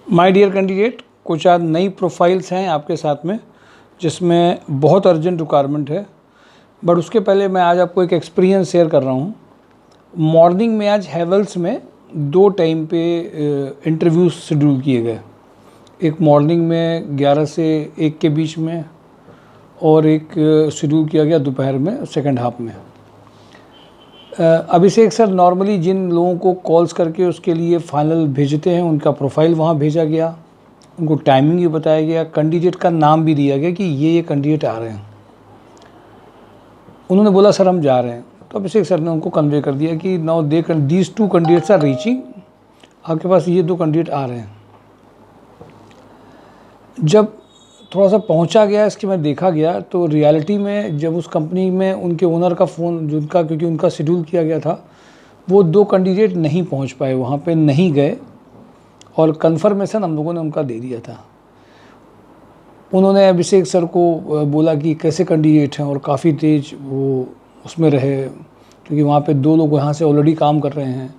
My dear candidate, कुछ आज नई प्रोफाइल्स हैं आपके साथ में जिसमें बहुत अर्जेंट रिक्वायरमेंट है। बट उसके पहले मैं आज आपको एक एक्सपीरियंस शेयर कर रहा हूँ। मॉर्निंग में आज हैवेल्स में 2 टाइम पे इंटरव्यूज शेड्यूल किए गए। एक मॉर्निंग में 11 से 1 के बीच में और एक शेड्यूल किया गया दोपहर में सेकंड हाफ में। अभिषेक सर नॉर्मली जिन लोगों को कॉल्स करके उसके लिए फाइनल भेजते हैं उनका प्रोफाइल वहाँ भेजा गया, उनको टाइमिंग भी बताया गया, कैंडिडेट का नाम भी दिया गया कि ये कैंडिडेट आ रहे हैं। उन्होंने बोला सर हम जा रहे हैं, तो अभिषेक सर ने उनको कन्वे कर दिया कि now these 2 candidates are reaching, आपके पास ये 2 कैंडिडेट आ रहे हैं। जब थोड़ा सा पहुंचा गया इसके में देखा गया तो रियलिटी में जब उस कंपनी में उनके ओनर का फ़ोन जिनका क्योंकि उनका शेड्यूल किया गया था, वो 2 कैंडिडेट नहीं पहुंच पाए, वहाँ पे नहीं गए और कंफर्मेशन हम लोगों ने उनका दे दिया था। उन्होंने अभिषेक सर को बोला कि कैसे कैंडिडेट हैं और काफ़ी तेज़ वो उसमें रहे, क्योंकि वहाँ पे 2 लोग यहाँ से ऑलरेडी काम कर रहे हैं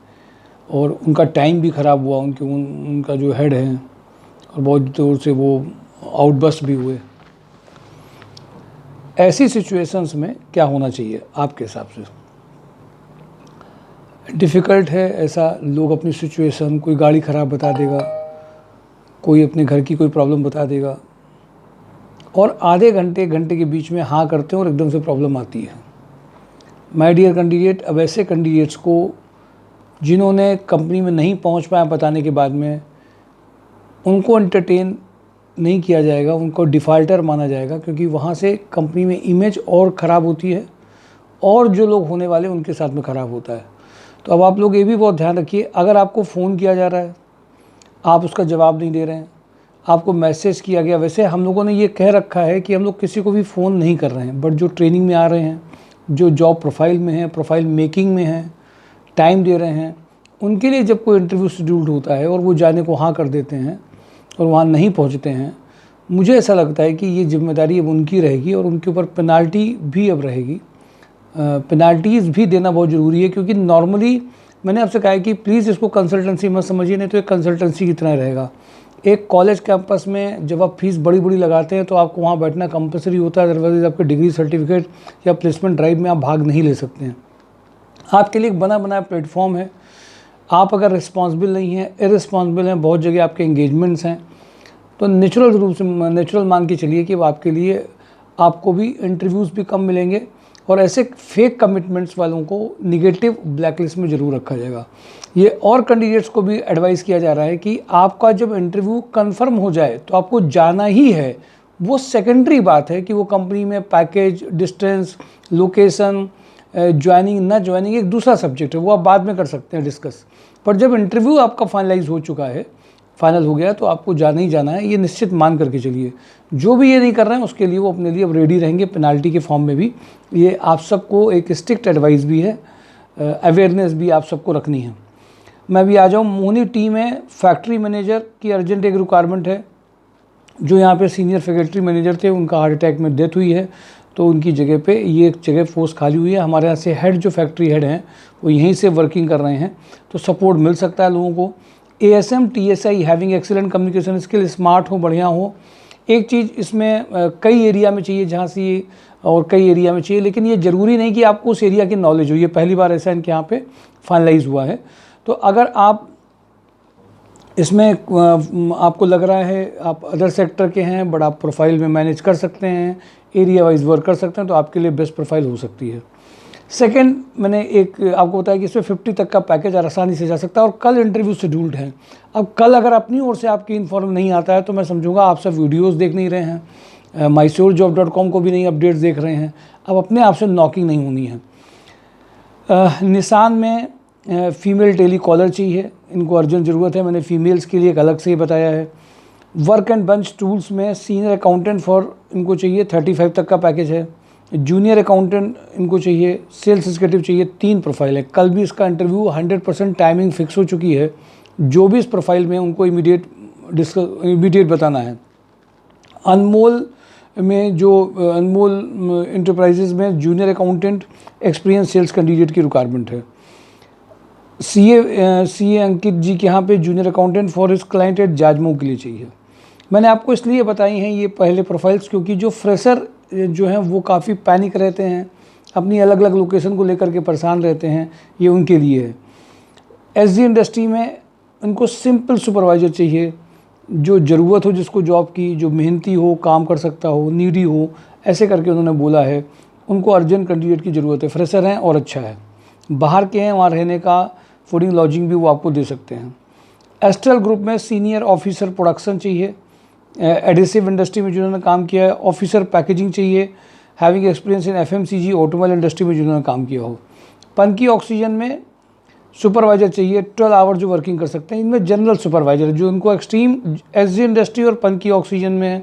और उनका टाइम भी ख़राब हुआ। उनका जो हेड है और बहुत दूर से वो आउटबस्ट भी हुए। ऐसी सिचुएशंस में क्या होना चाहिए आपके हिसाब से? डिफ़िकल्ट है ऐसा, लोग अपनी सिचुएशन, कोई गाड़ी ख़राब बता देगा, कोई अपने घर की कोई प्रॉब्लम बता देगा और आधे घंटे के बीच में हाँ करते हैं और एकदम से प्रॉब्लम आती है। माय डियर कैंडिडेट, अब ऐसे कैंडिडेट्स को जिन्होंने कंपनी में नहीं पहुंच पाया बताने के बाद में, उनको एंटरटेन नहीं किया जाएगा, उनको डिफ़ाल्टर माना जाएगा, क्योंकि वहाँ से कंपनी में इमेज और ख़राब होती है और जो लोग होने वाले उनके साथ में ख़राब होता है। तो अब आप लोग ये भी बहुत ध्यान रखिए, अगर आपको फ़ोन किया जा रहा है, आप उसका जवाब नहीं दे रहे हैं, आपको मैसेज किया गया, वैसे हम लोगों ने ये कह रखा है कि हम लोग किसी को भी फ़ोन नहीं कर रहे हैं, बट जो ट्रेनिंग में आ रहे हैं, जो जॉब प्रोफाइल में हैं, प्रोफाइल मेकिंग में हैं, टाइम दे रहे हैं, उनके लिए जब कोई इंटरव्यू शेड्यूल्ड होता है और वो जाने को हाँ कर देते हैं और वहाँ नहीं पहुँचते हैं, मुझे ऐसा लगता है कि ये जिम्मेदारी अब उनकी रहेगी और उनके ऊपर पेनाल्टी भी अब रहेगी। पेनाल्टीज़ भी देना बहुत ज़रूरी है, क्योंकि नॉर्मली मैंने आपसे कहा है कि प्लीज़ इसको कंसल्टेंसी मत समझिए, नहीं तो एक कंसल्टेंसी की तरह रहेगा। एक कॉलेज कैंपस में जब आप फीस बड़ी लगाते हैं तो आपको वहाँ बैठना कंपलसरी होता है, अदरवाइज आपके डिग्री सर्टिफिकेट या प्लेसमेंट ड्राइव में आप भाग नहीं ले सकते हैं। आपके लिए एक बना बनाया प्लेटफॉर्म है। आप अगर रिस्पॉन्सिबल नहीं हैं, इररिस्पॉन्सिबल हैं, बहुत जगह आपके एंगेजमेंट्स हैं, तो नेचुरल रूप से नेचुरल मान के चलिए कि आपके लिए आपको भी इंटरव्यूज़ भी कम मिलेंगे और ऐसे फेक कमिटमेंट्स वालों को निगेटिव ब्लैकलिस्ट में ज़रूर रखा जाएगा। ये और कैंडिडेट्स को भी एडवाइस किया जा रहा है कि आपका जब इंटरव्यू कंफर्म हो जाए तो आपको जाना ही है। वो सेकेंडरी बात है कि वो कंपनी में पैकेज, डिस्टेंस, लोकेशन, ज्वाइनिंग ना ज्वाइनिंग एक दूसरा सब्जेक्ट है, वो आप बाद में कर सकते हैं डिस्कस। पर जब इंटरव्यू आपका फाइनलाइज हो चुका है, फाइनल हो गया, तो आपको जाना ही जाना है, ये निश्चित मान करके चलिए। जो भी ये नहीं कर रहे हैं उसके लिए वो अपने लिए अब रेडी रहेंगे पेनाल्टी के फॉर्म में भी। ये आप सबको एक स्ट्रिक्ट एडवाइस भी है, अवेयरनेस भी आप सबको रखनी है। मैं भी आ जाऊँ, मोहनी टीम है, फैक्ट्री मैनेजर की अर्जेंट एक रिक्वायरमेंट है। जो यहाँ पे सीनियर फैकल्टी मैनेजर थे उनका हार्ट अटैक में डेथ हुई है, तो उनकी जगह पे ये एक जगह पोस्ट खाली हुई है। हमारे यहाँ से हेड जो फैक्ट्री हेड हैं वो यहीं से वर्किंग कर रहे हैं, तो सपोर्ट मिल सकता है लोगों को। ASM TSI having excellent communication skill, smart हो, बढ़िया हो। एक चीज़ इसमें कई एरिया में चाहिए, जहाँ से और कई एरिया में चाहिए, लेकिन ये ज़रूरी नहीं कि आपको उस एरिया की नॉलेज हो। ये पहली बार ऐसा इनके यहाँ पे फाइनलाइज हुआ है। तो अगर आप इसमें आपको लग रहा है आप अदर सेक्टर के हैं बट आप प्रोफाइल में मैनेज कर सकते हैं, एरिया वाइज वर्क कर सकते हैं, तो आपके लिए बेस्ट प्रोफाइल हो सकती है। सेकंड, मैंने एक आपको बताया कि इसमें 50 तक का पैकेज आसानी से जा सकता है और कल इंटरव्यू शेड्यूल्ड है। अब कल अगर अपनी ओर से आपकी इन्फॉर्म नहीं आता है तो मैं समझूंगा आप सब वीडियोस देख नहीं रहे हैं, mysurjob.com को भी नहीं अपडेट्स देख रहे हैं। अब अपने आप से नॉकिंग नहीं होनी है। निशान में फ़ीमेल टेली कॉलर चाहिए, इनको अर्जेंट ज़रूरत है, मैंने फीमेल्स के लिए एक अलग से ही बताया है। वर्क एंड बेंच टूल्स में सीनियर अकाउंटेंट फॉर इनको चाहिए, 35 तक का पैकेज है। जूनियर अकाउंटेंट इनको चाहिए, सेल्स एग्जीक्यूटिव चाहिए, 3 प्रोफाइल है। कल भी इसका इंटरव्यू 100% टाइमिंग फिक्स हो चुकी है। जो भी इस प्रोफाइल में उनको इमीडिएट बताना है। अनमोल में जो अनमोल इंटरप्राइजेज में junior accountant experience sales candidate की रिक्वायरमेंट है। CA अंकित जी के यहाँ पे junior accountant for his client at Jajmau के लिए चाहिए। मैंने आपको इसलिए बताई हैं ये पहले प्रोफाइल्स, क्योंकि जो फ्रेशर जो हैं वो काफ़ी पैनिक रहते हैं, अपनी अलग अलग लोकेशन को लेकर के परेशान रहते हैं, ये उनके लिए है। एसजी इंडस्ट्री में उनको सिंपल सुपरवाइज़र चाहिए, जो ज़रूरत हो जिसको जॉब की, जो मेहनती हो, काम कर सकता हो, नीडी हो, ऐसे करके उन्होंने बोला है। उनको अर्जेंट कैंडिडेट की ज़रूरत है, फ्रेशर हैं और अच्छा है, बाहर के हैं, वहाँ रहने का फूडिंग लॉजिंग भी वो आपको दे सकते हैं। एस्ट्रल ग्रुप में सीनियर ऑफिसर प्रोडक्शन चाहिए, एडिसिव इंडस्ट्री में जिन्होंने काम किया है, ऑफिसर पैकेजिंग चाहिए, हैविंग एक्सपीरियंस इन FMCG ऑटोमोबाइल इंडस्ट्री में जिन्होंने काम किया हो। पनकी ऑक्सीजन में सुपरवाइज़र चाहिए, 12 आवर जो वर्किंग कर सकते हैं। इनमें जनरल सुपरवाइज़र जो उनको एक्सट्रीम एसजी इंडस्ट्री और पनकी ऑक्सीजन में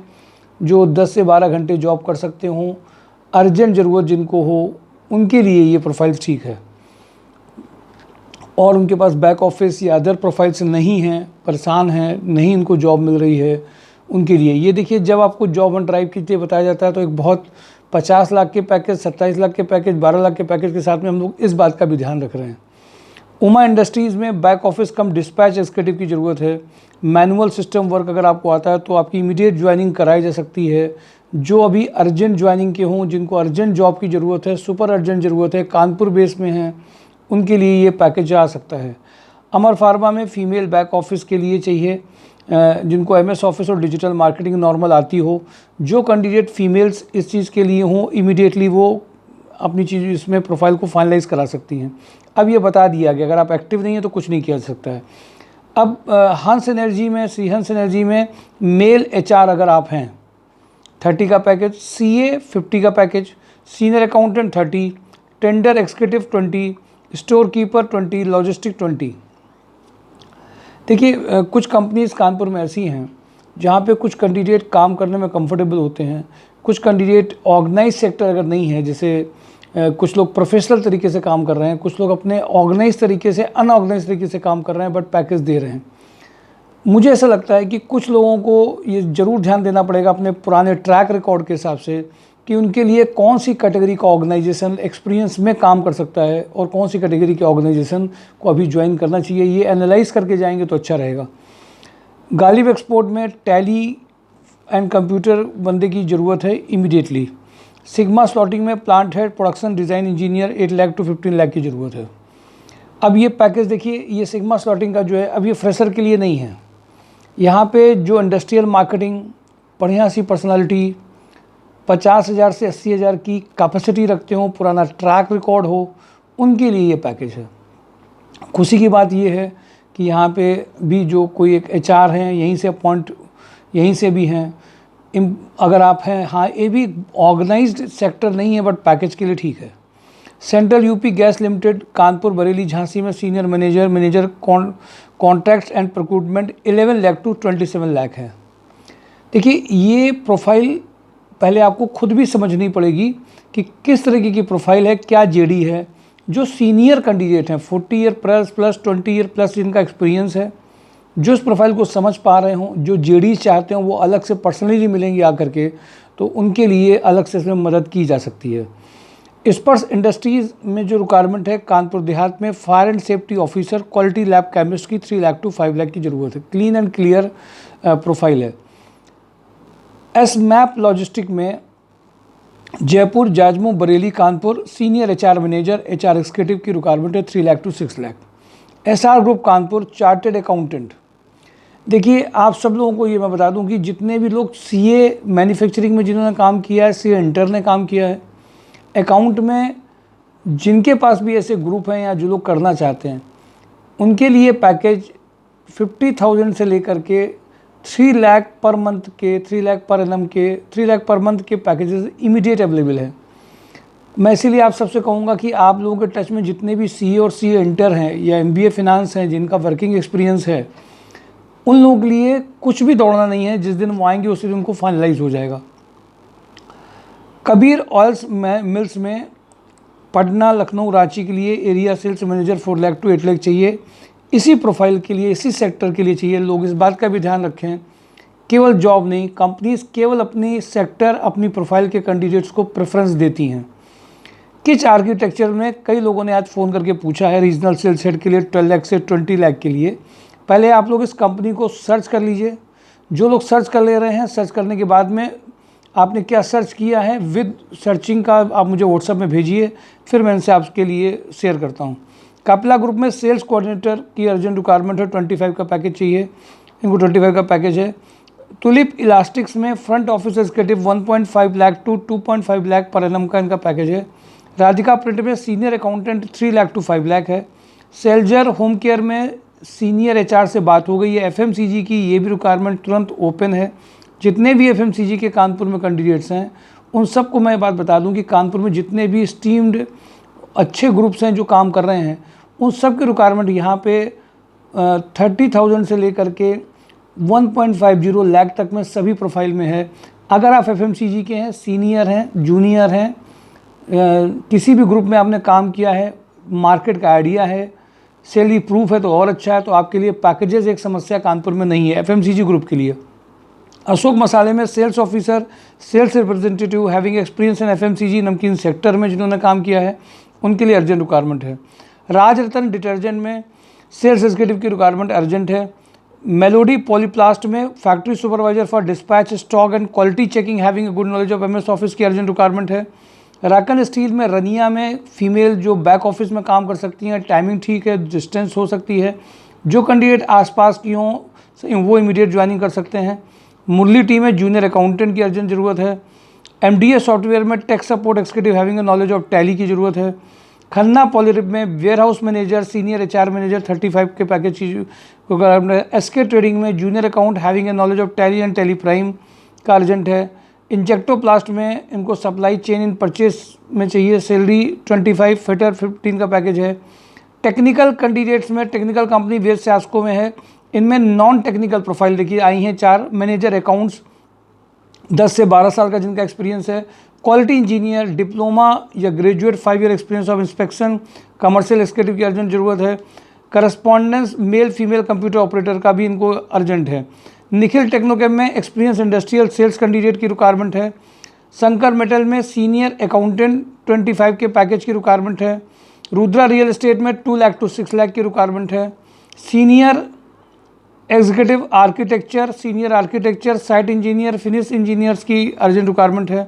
जो 10 से 12 घंटे जॉब कर सकते हों, अर्जेंट ज़रूरत जिनको हो, उनके लिए ये प्रोफाइल ठीक है। और उनके पास बैक ऑफिस या अदर प्रोफाइल्स नहीं हैं, परेशान हैं, नहीं इनको जॉब मिल रही है, उनके लिए ये देखिए, जब आपको जॉब ऑन ड्राइव के लिए बताया जाता है तो एक बहुत 50 लाख के पैकेज, 27 लाख के पैकेज, 12 लाख के पैकेज के साथ में हम लोग इस बात का भी ध्यान रख रहे हैं। उमा इंडस्ट्रीज़ में बैक ऑफिस कम डिस्पैच एग्जीक्यूटिव की ज़रूरत है। मैनुअल सिस्टम वर्क अगर आपको आता है तो आपकी इमीडिएट ज्वाइनिंग कराई जा सकती है। जो अभी अर्जेंट ज्वाइनिंग के हों, जिनको अर्जेंट जॉब की ज़रूरत है, सुपर अर्जेंट ज़रूरत है, कानपुर बेस में हैं, उनके लिए ये पैकेज आ सकता है। अमर फार्मा में फ़ीमेल बैक ऑफिस के लिए चाहिए, जिनको MS ऑफिस और डिजिटल मार्केटिंग नॉर्मल आती हो। जो कैंडिडेट फीमेल्स इस चीज़ के लिए हों, इमीडिएटली वो अपनी चीज़ इसमें प्रोफाइल को फाइनलाइज करा सकती हैं। अब ये बता दिया गया, अगर आप एक्टिव नहीं हैं तो कुछ नहीं किया जा सकता है। अब हंस एनर्जी में, श्री हंस एनर्जी में मेल HR अगर आप हैं, 30 का पैकेज, CA 50 का package, senior accountant 30, tender executive 20, store keeper 20, logistic 20। देखिए कुछ कंपनीज कानपुर में ऐसी हैं जहाँ पे कुछ कैंडिडेट काम करने में कंफर्टेबल होते हैं, कुछ कैंडिडेट ऑर्गेनाइज सेक्टर अगर नहीं है, जैसे कुछ लोग प्रोफेशनल तरीके से काम कर रहे हैं, कुछ लोग अपने ऑर्गेनाइज तरीके से अनऑर्गेनाइज तरीके से काम कर रहे हैं बट पैकेज दे रहे हैं। मुझे ऐसा लगता है कि कुछ लोगों को ये ज़रूर ध्यान देना पड़ेगा अपने पुराने ट्रैक रिकॉर्ड के हिसाब से कि उनके लिए कौन सी कैटेगरी का ऑर्गेनाइजेशन एक्सपीरियंस में काम कर सकता है और कौन सी कैटेगरी के ऑर्गेनाइजेशन को अभी ज्वाइन करना चाहिए। ये एनालाइज करके जाएंगे तो अच्छा रहेगा। गालिब एक्सपोर्ट में टैली एंड कंप्यूटर बंदे की ज़रूरत है इमीडिएटली। सिग्मा स्लॉटिंग में plant head production design engineer 8 lakh to 15 lakh की ज़रूरत है। अब ये पैकेज देखिए, ये सिग्मा स्लॉटिंग का जो है अब ये फ्रेशर के लिए नहीं है। यहाँ पे जो इंडस्ट्रियल मार्केटिंग, बढ़िया सी पर्सनालिटी, 50,000 से 80,000 की कैपेसिटी रखते हो, पुराना ट्रैक रिकॉर्ड हो, उनके लिए ये पैकेज है। खुशी की बात ये है कि यहाँ पे भी जो कोई एक HR हैं, यहीं से अपॉइंट, यहीं से भी हैं। अगर आप हैं, हाँ ये भी ऑर्गेनाइज्ड सेक्टर नहीं है बट पैकेज के लिए ठीक है। Central UP gas limited Kanpur Bareilly Jhansi में senior manager contracts and procurement 11 lakh to 27 lakh है। देखिए ये प्रोफाइल पहले आपको खुद भी समझनी पड़ेगी कि किस तरीके की प्रोफाइल है, क्या JD है। जो सीनियर कैंडिडेट हैं 40 ईयर प्लस 20 ईयर प्लस जिनका एक्सपीरियंस है, जो इस प्रोफाइल को समझ पा रहे हों, जो JD चाहते हो वो अलग से पर्सनली मिलेंगे आकर के, तो उनके लिए अलग से इसमें मदद की जा सकती है। स्पर्श इंडस्ट्रीज़ में जो रिक्वायरमेंट है कानपुर देहात में fire and safety officer quality lab chemist की 3 लाख to 5 लाख की ज़रूरत है। क्लीन एंड क्लियर प्रोफाइल है। SMAP लॉजिस्टिक में Jaipur Jajmau Bareilly Kanpur senior HR manager HR executive की रिक्वायरमेंट है 3 lakh to 6 lakh. SR group Kanpur chartered accountant. देखिए आप सब लोगों को ये मैं बता दूं कि जितने भी लोग CA मैन्युफैक्चरिंग में जिन्होंने काम किया है, CA इंटर ने काम किया है, अकाउंट में जिनके पास भी ऐसे ग्रुप हैं या जो लोग करना चाहते हैं, उनके लिए पैकेज 50,000 से लेकर के 3 लाख पर मंथ के, 3 लाख पर एनम के, 3 लाख पर मंथ के पैकेजेस इमीडिएट अवेलेबल है। मैं इसीलिए आप सबसे कहूँगा कि आप लोगों के टच में जितने भी CA और CA इंटर हैं या MBA फिनांस हैं, जिनका वर्किंग एक्सपीरियंस है, उन लोगों के लिए कुछ भी दौड़ना नहीं है। जिस दिन वो आएंगे उसी दिन उनको फाइनलाइज हो जाएगा। कबीर ऑयल्स मिल्स में पटना लखनऊ रांची के लिए area sales manager 4 lakh to 8 lakh चाहिए। इसी प्रोफाइल के लिए, इसी सेक्टर के लिए चाहिए। लोग इस बात का भी ध्यान रखें, केवल जॉब नहीं, कंपनीज केवल अपनी सेक्टर, अपनी प्रोफाइल के कैंडिडेट्स को प्रेफरेंस देती हैं। किच आर्किटेक्चर में कई लोगों ने आज फ़ोन करके पूछा है रीजनल सेल्स हेड के लिए 12 लाख से 20 लाख के लिए। पहले आप लोग इस कंपनी को सर्च कर लीजिए। जो लोग सर्च कर ले रहे हैं, सर्च करने के बाद में आपने क्या सर्च किया है विद सर्चिंग का आप मुझे व्हाट्सएप में भेजिए, फिर मैं इनसे आपके लिए शेयर करता हूँ। कपिला ग्रुप में सेल्स कोऑर्डिनेटर की अर्जेंट रिक्वायरमेंट है, 25 का पैकेज चाहिए, इनको 25 का पैकेज है। टुलिप इलास्टिक्स में front office executive 1.5 lakh two 2.5 lakh पर एनम का इनका पैकेज है। राधिका प्रिंट में senior accountant 3 lakh two 5 lakh है। सेल्जर होम केयर में सीनियर एचआर से बात हो गई है। एफएमसीजी की ये भी रिक्वायरमेंट तुरंत ओपन है। जितने भी एफएमसीजी के कानपुर में कैंडिडेट्स हैं उन सबको मैं बात बता दूं कि कानपुर में जितने भी स्टीम्ड अच्छे ग्रुप्स हैं जो काम कर रहे हैं उन सब की रिक्वायरमेंट यहाँ पे 30,000 से लेकर के 1.50 लाख तक में सभी प्रोफाइल में है। अगर आप एफएमसीजी के हैं, सीनियर हैं, जूनियर हैं, किसी भी ग्रुप में आपने काम किया है, मार्केट का आइडिया है, सैलरी प्रूफ है तो और अच्छा है, तो आपके लिए पैकेजेस एक समस्या कानपुर में नहीं है एफएमसीजी ग्रुप के लिए। अशोक मसाले में sales officer, sales representative having experience in FMCG नमकीन सेक्टर में जिन्होंने काम किया है उनके लिए अर्जेंट रिक्वायरमेंट है। राज रतन डिटर्जेंट में सेल्स एग्जीक्यूटिव की रिक्वायरमेंट अर्जेंट है। मेलोडी पॉलीप्लास्ट में factory supervisor for dispatch stock and quality checking having a good knowledge of MS office की अर्जेंट रिक्वायरमेंट है। राकन स्टील में रनिया में फीमेल जो बैक ऑफिस में काम कर सकती हैं, टाइमिंग ठीक है, डिस्टेंस हो सकती है, जो कैंडिडेट आसपास की हों वो इमीडिएट ज्वाइनिंग कर सकते हैं। मुरली टीम में जूनियर अकाउंटेंट की अर्जेंट ज़रूरत है। एमडीएस सॉफ्टवेयर में tech support executive having a knowledge of Tally की ज़रूरत है। खन्ना पॉलीरिप में warehouse manager, senior HR manager 35 के पैकेज की। एसके ट्रेडिंग में junior account having a knowledge of Tally and Tally Prime का अर्जेंट है। इंजेक्टोप्लास्ट में इनको सप्लाई चेन इन परचेस में चाहिए, सैलरी 25, फिटर 15 का पैकेज है। टेक्निकल कैंडिडेट्स में टेक्निकल कंपनी वेस्ट सैस्को में है। इनमें नॉन टेक्निकल प्रोफाइल देखिए आई हैं 4 मैनेजर अकाउंट्स 10 से 12 साल का जिनका एक्सपीरियंस है। क्वालिटी इंजीनियर, डिप्लोमा या graduate 5 year experience of inspection, commercial executive की अर्जेंट ज़रूरत है। Correspondence male female computer operator का भी इनको अर्जेंट है। निखिल टेक्नोकेम में एक्सपीरियंस इंडस्ट्रियल सेल्स कैंडिडेट की रिक्वायरमेंट है। शंकर मेटल में सीनियर अकाउंटेंट 25 के पैकेज की रिक्वायरमेंट है। रुद्रा रियल एस्टेट में 2 लाख टू 6 लाख की रिक्वायरमेंट है। Senior executive architecture, senior architecture, site engineer, finish engineers की अर्जेंट रिक्वायरमेंट है।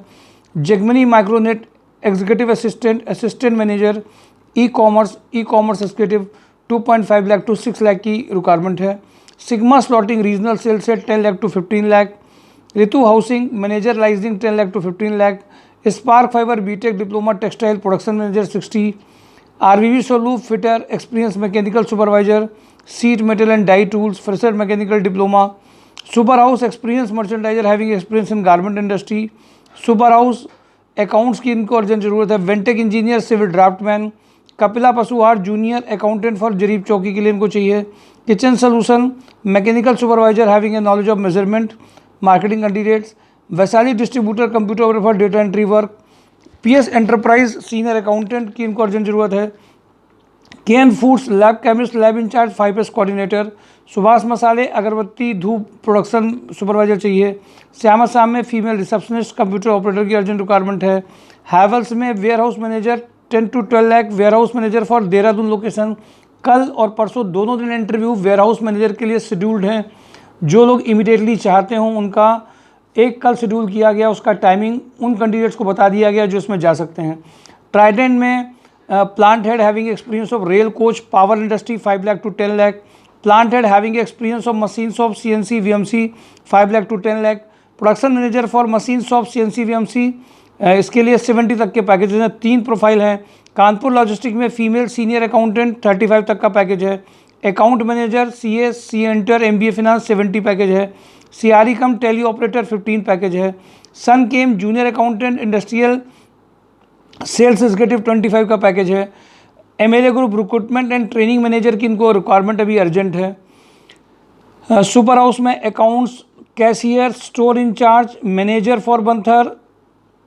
जेगमनी Micronet executive assistant, assistant manager, e commerce executive 2.5 lakh to 6 lakh की रिक्वायरमेंट है। सिग्मा स्लॉटिंग रीजनल सेल्स है 10 lakh to 15 lakh. Ritu housing manager liaising 10 lakh to 15 lakh. Spark fibre BTech diploma textile production manager 60। RVV सोलू fitter experience mechanical supervisor, sheet metal and die tools, fresher mechanical diploma. Super house experience merchandiser having experience in garment industry. Super house accounts की इनको urgent जरूरत है। Ventech engineer, civil draftsman. Kapila Pashuhar junior accountant for Jarib Chowki के लिए इनको चाहिए। Kitchen solution mechanical supervisor having a knowledge of measurement, marketing candidates. Vaishali distributor computer operator for data entry work. PS enterprise senior accountant की इनको अर्जेंट जरूरत है। KN foods lab chemist, lab in charge 5S coordinator. Subhash मसाले अगरबत्ती धूप production supervisor चाहिए। श्यामा शाम में फीमेल रिसेप्शनिस्ट कंप्यूटर ऑपरेटर की अर्जेंट रिक्वायरमेंट है। हैवल्स में warehouse manager 10 to 12 lakh, warehouse manager for Dehradun location. कल और परसों दोनों दिन इंटरव्यू वेयर हाउस मैनेजर के लिए शेड्यूल्ड हैं। जो लोग इमीडिएटली चाहते हों उनका एक कल शेड्यूल किया गया, उसका टाइमिंग उन कैंडिडेट्स को बता दिया गया जो इसमें जा सकते हैं। ट्राइडेंट में plant head having experience of rail coach power industry 5 lakh two 10 lakh. Plant head having experience of machines of CNC VMC 5 lakh two 10 lakh. Production manager for machines of CNC VMC इसके लिए 70 तक के पैकेजेस हैं। 3 प्रोफाइल हैं। कानपुर लॉजिस्टिक में female senior accountant 35 तक का package है। Account manager CA, CA inter, MBA finance 70 package है। CRE cum tele operator 15 package है। Sun Chem junior accountant industrial sales executive 25 का पैकेज है। MLA group recruitment and training manager की इनको रिक्वायरमेंट अभी अर्जेंट है। सुपर हाउस में accounts, cashier, store incharge, manager for Banthar,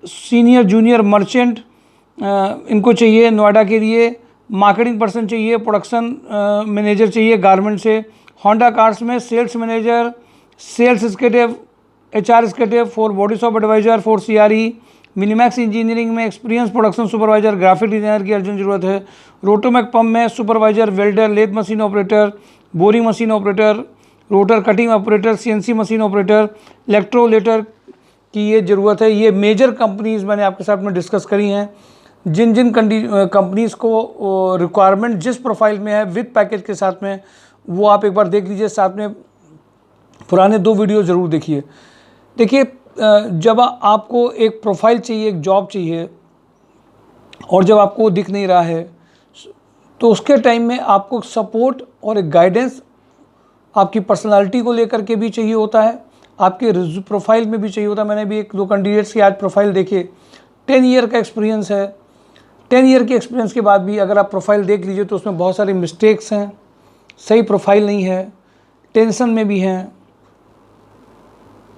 senior junior merchant इनको चाहिए नोएडा के लिए। मार्केटिंग पर्सन चाहिए, प्रोडक्शन मैनेजर चाहिए गारमेंट से। होंडा कार्स में sales manager, sales executive, HR executive for body shop advisor for CRE। Minimax engineering में experience production supervisor, graphic designer की अर्जेंट जरूरत है। रोटोमैक पंप में supervisor, welder, lathe machine operator, boring machine operator, rotor cutting operator, CNC machine operator, electroplater की ये ज़रूरत है। ये मेजर कंपनीज़ मैंने आपके साथ में डिस्कस करी हैं। जिन जिन कंपनीज़ को रिक्वायरमेंट जिस प्रोफाइल में है विद पैकेज के साथ में, वो आप एक बार देख लीजिए। साथ में पुराने 2 वीडियो ज़रूर देखिए। देखिए, जब आपको एक प्रोफाइल चाहिए, एक जॉब चाहिए, और जब आपको दिख नहीं रहा है, तो उसके टाइम में आपको सपोर्ट और एक गाइडेंस आपकी पर्सनालिटी को लेकर के भी चाहिए होता है, आपके प्रोफाइल में भी चाहिए होता है। मैंने भी 1-2 कैंडिडेट्स की आज प्रोफाइल देखे, 10 ईयर का एक्सपीरियंस है। 10 ईयर के एक्सपीरियंस के बाद भी अगर आप प्रोफाइल देख लीजिए तो उसमें बहुत सारे मिस्टेक्स हैं, सही प्रोफाइल नहीं है, टेंशन में भी हैं,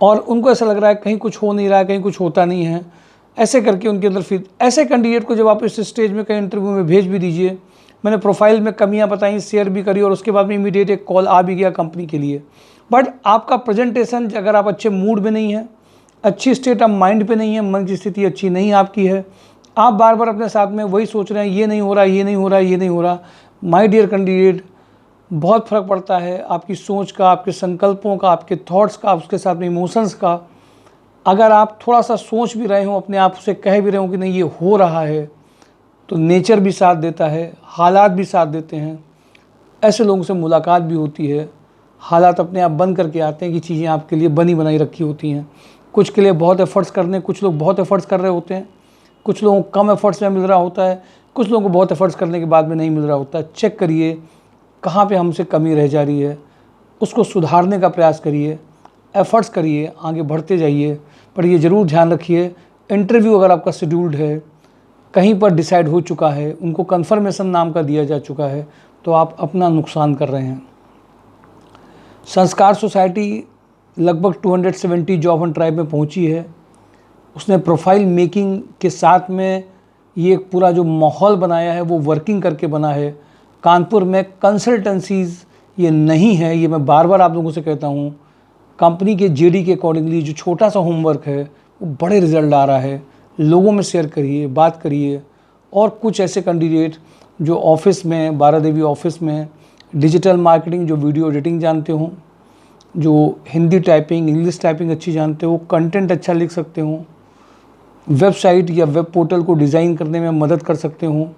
और उनको ऐसा लग रहा है कहीं कुछ हो नहीं रहा है, कहीं कुछ होता नहीं है, ऐसे करके उनके अंदर फिर ऐसे कैंडिडेट को जब आप इस स्टेज में कहीं इंटरव्यू में भेज भी दीजिए, मैंने प्रोफाइल में कमियां बताई, शेयर भी करी, और उसके बाद में इमीडिएट एक कॉल आ भी गया कंपनी के लिए। बट आपका प्रेजेंटेशन, अगर आप अच्छे मूड में नहीं हैं, अच्छी स्टेट ऑफ माइंड पे नहीं है, मन की स्थिति अच्छी नहीं आपकी है, आप बार बार अपने साथ में वही सोच रहे हैं, ये नहीं हो रहा, ये नहीं हो रहा, ये नहीं हो रहा, माय डियर कैंडिडेट, बहुत फ़र्क पड़ता है आपकी सोच का, आपके संकल्पों का, आपके थॉट्स का, उसके साथ में इमोशंस का। अगर आप थोड़ा सा सोच भी रहे हो, अपने आप से कह भी रहे हो कि नहीं ये हो रहा है, तो नेचर भी साथ देता है, हालात भी साथ देते हैं। ऐसे लोगों से मुलाकात भी होती है, हालात अपने आप बन करके आते हैं कि चीज़ें आपके लिए बनी बनाई रखी होती हैं। कुछ के लिए बहुत एफर्ट्स करने, कुछ लोग बहुत एफर्ट्स कर रहे होते हैं, कुछ लोगों को कम एफर्ट्स में मिल रहा होता है, कुछ लोगों को बहुत एफर्ट्स करने के बाद में नहीं मिल रहा होता है। चेक करिए कहाँ पे हमसे कमी रह जा रही है, उसको सुधारने का प्रयास करिए, एफर्ट्स करिए, आगे बढ़ते जाइए। पर ये ज़रूर ध्यान रखिए, इंटरव्यू अगर आपका शेड्यूल्ड है, कहीं पर डिसाइड हो चुका है, उनको कन्फर्मेशन नाम का दिया जा चुका है, तो आप अपना नुकसान कर रहे हैं। संस्कार सोसाइटी लगभग 270 जॉब एंड ट्राइब में पहुंची है। उसने प्रोफाइल मेकिंग के साथ में ये एक पूरा जो माहौल बनाया है वो वर्किंग करके बना है। कानपुर में कंसल्टेंसीज़ ये नहीं है, ये मैं बार बार आप लोगों से कहता हूँ। कंपनी के जेडी के अकॉर्डिंगली जो छोटा सा होमवर्क है वो बड़े रिजल्ट आ रहा है। लोगों में शेयर करिए, बात करिए। और कुछ ऐसे कैंडिडेट जो ऑफिस में, बारादेवी ऑफिस में डिजिटल मार्केटिंग, जो वीडियो एडिटिंग जानते हो, जो हिंदी टाइपिंग, इंग्लिश टाइपिंग अच्छी जानते हो, कंटेंट अच्छा लिख सकते हो, वेबसाइट या वेब पोर्टल को डिज़ाइन करने में मदद कर सकते हो।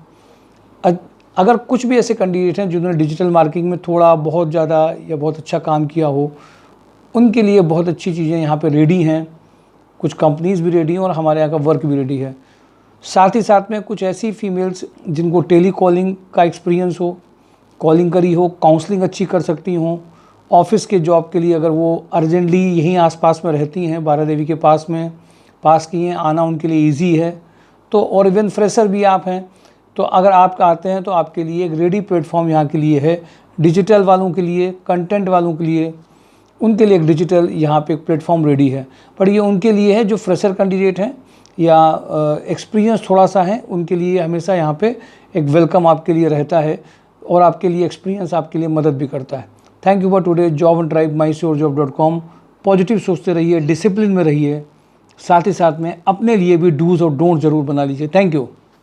अगर कुछ भी ऐसे कैंडिडेट हैं जिन्होंने डिजिटल मार्केटिंग में थोड़ा बहुत ज़्यादा या बहुत अच्छा काम किया हो, उनके लिए बहुत अच्छी चीज़ें यहाँ पे रेडी हैं। कुछ कंपनीज़ भी रेडी हैं और हमारे यहाँ का वर्क भी रेडी है। साथ ही साथ में कुछ ऐसी फीमेल्स जिनको टेली कॉलिंग का एक्सपीरियंस हो, कॉलिंग करी हो, काउंसलिंग अच्छी कर सकती हों, ऑफिस के जॉब के लिए अगर वो अर्जेंटली यहीं आसपास में रहती हैं, बारादेवी के पास में, पास की हैं, आना उनके लिए ईजी है, तो और इवन फ्रेशर भी आप हैं, तो अगर आप आते हैं तो आपके लिए एक रेडी प्लेटफॉर्म यहाँ के लिए है। डिजिटल वालों के लिए, कंटेंट वालों के लिए, उनके लिए एक डिजिटल यहाँ पे एक प्लेटफॉर्म रेडी है। पर ये उनके लिए है जो फ्रेशर कैंडिडेट हैं या एक्सपीरियंस थोड़ा सा है, उनके लिए हमेशा यहाँ पे एक वेलकम आपके लिए रहता है, और आपके लिए एक्सपीरियंस आपके लिए मदद भी करता है। Thank you for today. Job and tribe, mysurejob.com। Positive सोचते रहिए, डिसिप्लिन में रहिए, साथ ही साथ में अपने लिए भी डूज़ और डोंट ज़रूर बना लीजिए। Thank you.